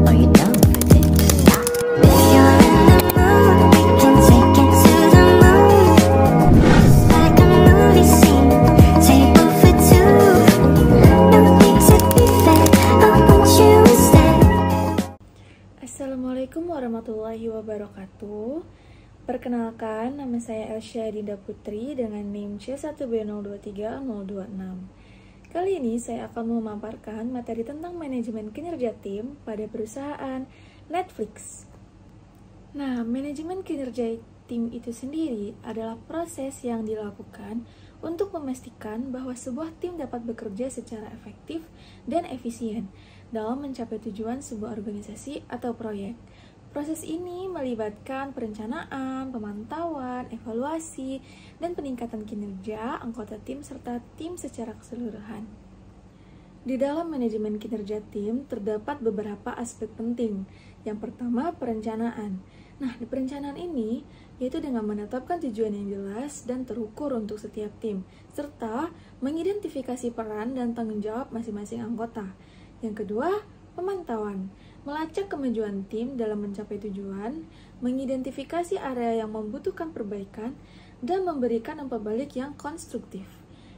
or you don't pretend to stop. If you're in the mood, we can take it to the moon. Just like a movie scene, table for two. No need to be fair, I want you instead. Assalamualaikum warahmatullahi wabarakatuh. Perkenalkan, nama saya Elsya Dinda Putri dengan NIM C1B023026. Kali ini saya akan memaparkan materi tentang manajemen kinerja tim pada perusahaan Netflix. Nah, manajemen kinerja tim itu sendiri adalah proses yang dilakukan untuk memastikan bahwa sebuah tim dapat bekerja secara efektif dan efisien dalam mencapai tujuan sebuah organisasi atau proyek. Proses ini melibatkan perencanaan, pemantauan, evaluasi, dan peningkatan kinerja anggota tim serta tim secara keseluruhan. Di dalam manajemen kinerja tim terdapat beberapa aspek penting. Yang pertama, perencanaan. Nah, di perencanaan ini yaitu dengan menetapkan tujuan yang jelas dan terukur untuk setiap tim, serta mengidentifikasi peran dan tanggung jawab masing-masing anggota. Yang kedua, pemantauan. Melacak kemajuan tim dalam mencapai tujuan, mengidentifikasi area yang membutuhkan perbaikan, dan memberikan umpan balik yang konstruktif.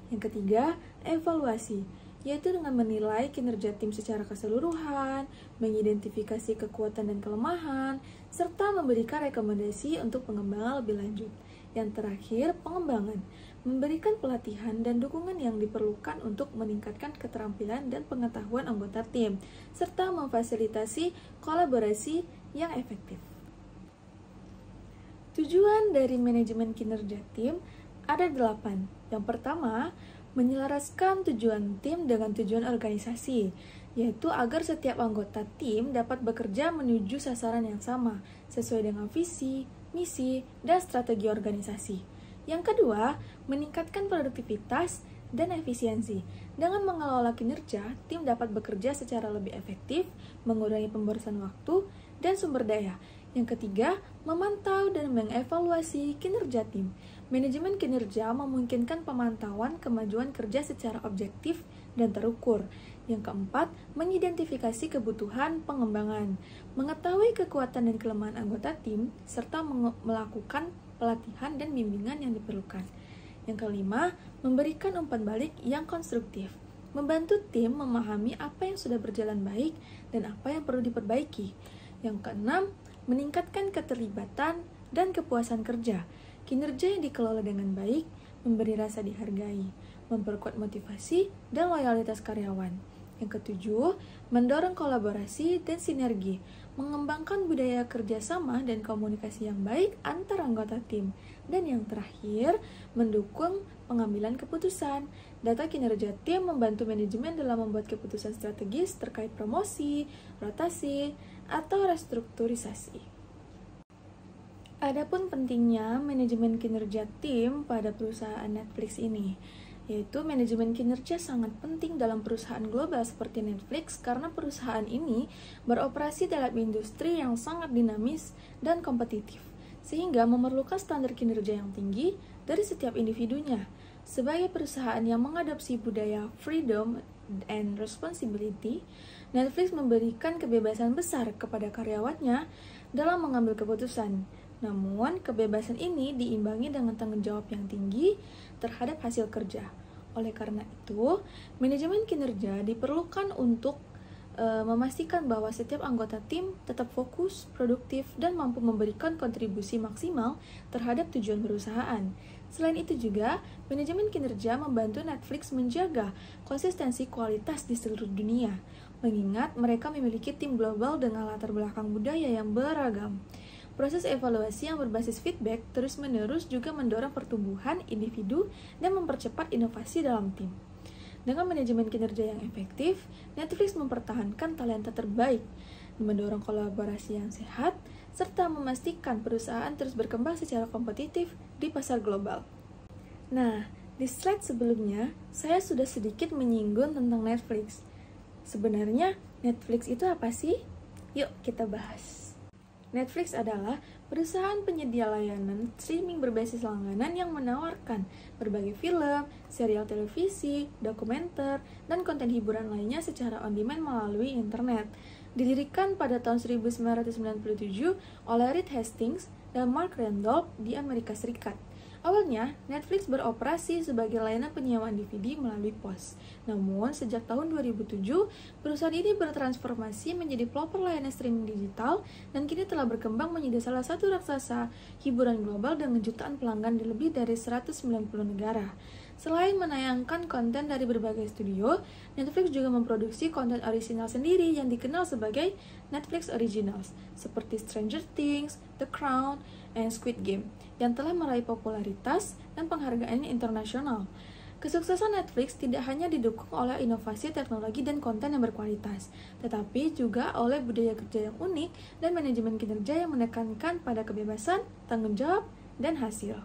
Yang ketiga, evaluasi, yaitu dengan menilai kinerja tim secara keseluruhan, mengidentifikasi kekuatan dan kelemahan, serta memberikan rekomendasi untuk pengembangan lebih lanjut. Yang terakhir, pengembangan, memberikan pelatihan dan dukungan yang diperlukan untuk meningkatkan keterampilan dan pengetahuan anggota tim, serta memfasilitasi kolaborasi yang efektif. Tujuan dari manajemen kinerja tim ada 8. Yang pertama, menyelaraskan tujuan tim dengan tujuan organisasi, yaitu agar setiap anggota tim dapat bekerja menuju sasaran yang sama, sesuai dengan visi, misi, dan strategi organisasi. Yang kedua, meningkatkan produktivitas dan efisiensi. Dengan mengelola kinerja, tim dapat bekerja secara lebih efektif, mengurangi pemborosan waktu, dan sumber daya. Yang ketiga, memantau dan mengevaluasi kinerja tim. Manajemen kinerja memungkinkan pemantauan kemajuan kerja secara objektif dan terukur. Yang keempat, mengidentifikasi kebutuhan pengembangan, mengetahui kekuatan dan kelemahan anggota tim, serta melakukan pelatihan dan bimbingan yang diperlukan. Yang kelima, memberikan umpan balik yang konstruktif, membantu tim memahami apa yang sudah berjalan baik dan apa yang perlu diperbaiki. Yang keenam, meningkatkan keterlibatan dan kepuasan kerja. Kinerja yang dikelola dengan baik, memberi rasa dihargai, memperkuat motivasi dan loyalitas karyawan. Yang ketujuh, mendorong kolaborasi dan sinergi, mengembangkan budaya kerjasama dan komunikasi yang baik antar anggota tim. Dan yang terakhir, mendukung pengambilan keputusan. Data kinerja tim membantu manajemen dalam membuat keputusan strategis terkait promosi, rotasi, atau restrukturisasi. Adapun pentingnya manajemen kinerja tim pada perusahaan Netflix ini, yaitu manajemen kinerja sangat penting dalam perusahaan global seperti Netflix karena perusahaan ini beroperasi dalam industri yang sangat dinamis dan kompetitif, sehingga memerlukan standar kinerja yang tinggi dari setiap individunya. Sebagai perusahaan yang mengadopsi budaya freedom and responsibility, Netflix memberikan kebebasan besar kepada karyawannya dalam mengambil keputusan. Namun, kebebasan ini diimbangi dengan tanggung jawab yang tinggi terhadap hasil kerja. Oleh karena itu, manajemen kinerja diperlukan untuk memastikan bahwa setiap anggota tim tetap fokus, produktif, dan mampu memberikan kontribusi maksimal terhadap tujuan perusahaan. Selain itu juga, manajemen kinerja membantu Netflix menjaga konsistensi kualitas di seluruh dunia, mengingat mereka memiliki tim global dengan latar belakang budaya yang beragam. Proses evaluasi yang berbasis feedback terus-menerus juga mendorong pertumbuhan individu dan mempercepat inovasi dalam tim. Dengan manajemen kinerja yang efektif, Netflix mempertahankan talenta terbaik, mendorong kolaborasi yang sehat, serta memastikan perusahaan terus berkembang secara kompetitif di pasar global. Nah, di slide sebelumnya, saya sudah sedikit menyinggung tentang Netflix. Sebenarnya, Netflix itu apa sih? Yuk kita bahas. Netflix adalah perusahaan penyedia layanan streaming berbasis langganan yang menawarkan berbagai film, serial televisi, dokumenter, dan konten hiburan lainnya secara on-demand melalui internet. Didirikan pada tahun 1997 oleh Reed Hastings dan Mark Randolph di Amerika Serikat. Awalnya, Netflix beroperasi sebagai layanan penyewaan DVD melalui pos. Namun, sejak tahun 2007, perusahaan ini bertransformasi menjadi pelopor layanan streaming digital dan kini telah berkembang menjadi salah satu raksasa hiburan global dengan jutaan pelanggan di lebih dari 190 negara. Selain menayangkan konten dari berbagai studio, Netflix juga memproduksi konten orisinal sendiri yang dikenal sebagai Netflix Originals, seperti Stranger Things, The Crown, and Squid Game, yang telah meraih popularitas dan penghargaan internasional. Kesuksesan Netflix tidak hanya didukung oleh inovasi teknologi dan konten yang berkualitas, tetapi juga oleh budaya kerja yang unik dan manajemen kinerja yang menekankan pada kebebasan, tanggung jawab, dan hasil.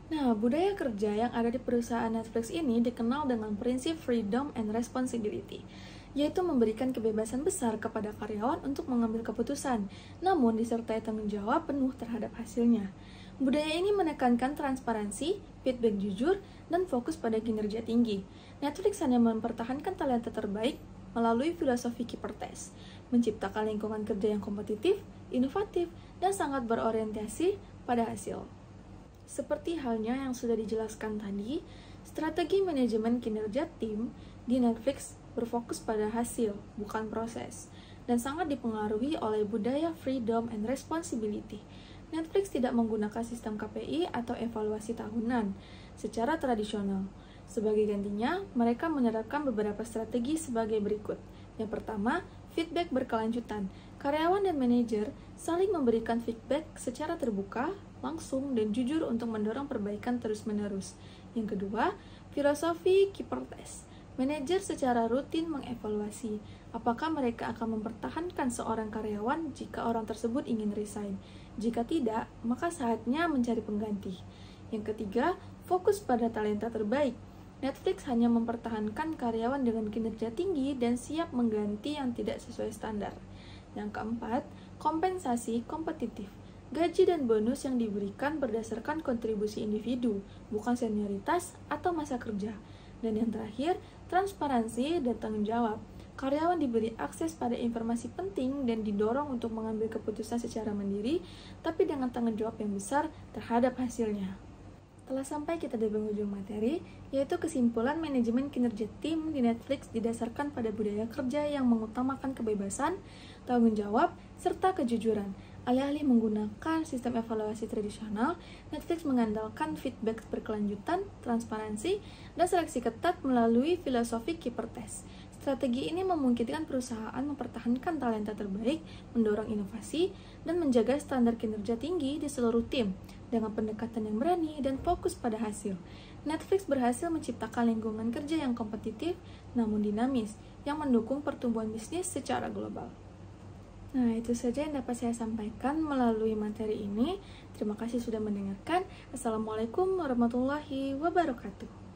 Nah, budaya kerja yang ada di perusahaan Netflix ini dikenal dengan prinsip freedom and responsibility, yaitu memberikan kebebasan besar kepada karyawan untuk mengambil keputusan, namun disertai tanggung jawab penuh terhadap hasilnya. Budaya ini menekankan transparansi, feedback jujur, dan fokus pada kinerja tinggi. Netflix hanya mempertahankan talenta terbaik melalui filosofi Keeper Test, menciptakan lingkungan kerja yang kompetitif, inovatif, dan sangat berorientasi pada hasil. Seperti halnya yang sudah dijelaskan tadi, strategi manajemen kinerja tim di Netflix berfokus pada hasil, bukan proses, dan sangat dipengaruhi oleh budaya freedom and responsibility. Netflix tidak menggunakan sistem KPI atau evaluasi tahunan secara tradisional. Sebagai gantinya, mereka menerapkan beberapa strategi sebagai berikut. Yang pertama, feedback berkelanjutan. Karyawan dan manajer saling memberikan feedback secara terbuka, langsung, dan jujur untuk mendorong perbaikan terus-menerus. Yang kedua, filosofi Keeper Test. Manajer secara rutin mengevaluasi apakah mereka akan mempertahankan seorang karyawan jika orang tersebut ingin resign. Jika tidak, maka saatnya mencari pengganti. Yang ketiga, fokus pada talenta terbaik. Netflix hanya mempertahankan karyawan dengan kinerja tinggi dan siap mengganti yang tidak sesuai standar. Yang keempat, kompensasi kompetitif. Gaji dan bonus yang diberikan berdasarkan kontribusi individu, bukan senioritas atau masa kerja. Dan yang terakhir, transparansi dan tanggung jawab. Karyawan diberi akses pada informasi penting dan didorong untuk mengambil keputusan secara mandiri, tapi dengan tanggung jawab yang besar terhadap hasilnya. Telah sampai kita di penghujung materi, yaitu kesimpulan manajemen kinerja tim di Netflix didasarkan pada budaya kerja yang mengutamakan kebebasan, tanggung jawab, serta kejujuran. Alih-alih menggunakan sistem evaluasi tradisional, Netflix mengandalkan feedback berkelanjutan, transparansi, dan seleksi ketat melalui filosofi Keeper Test. Strategi ini memungkinkan perusahaan mempertahankan talenta terbaik, mendorong inovasi, dan menjaga standar kinerja tinggi di seluruh tim dengan pendekatan yang berani dan fokus pada hasil. Netflix berhasil menciptakan lingkungan kerja yang kompetitif namun dinamis, yang mendukung pertumbuhan bisnis secara global. Nah, itu saja yang dapat saya sampaikan melalui materi ini. Terima kasih sudah mendengarkan. Assalamualaikum warahmatullahi wabarakatuh.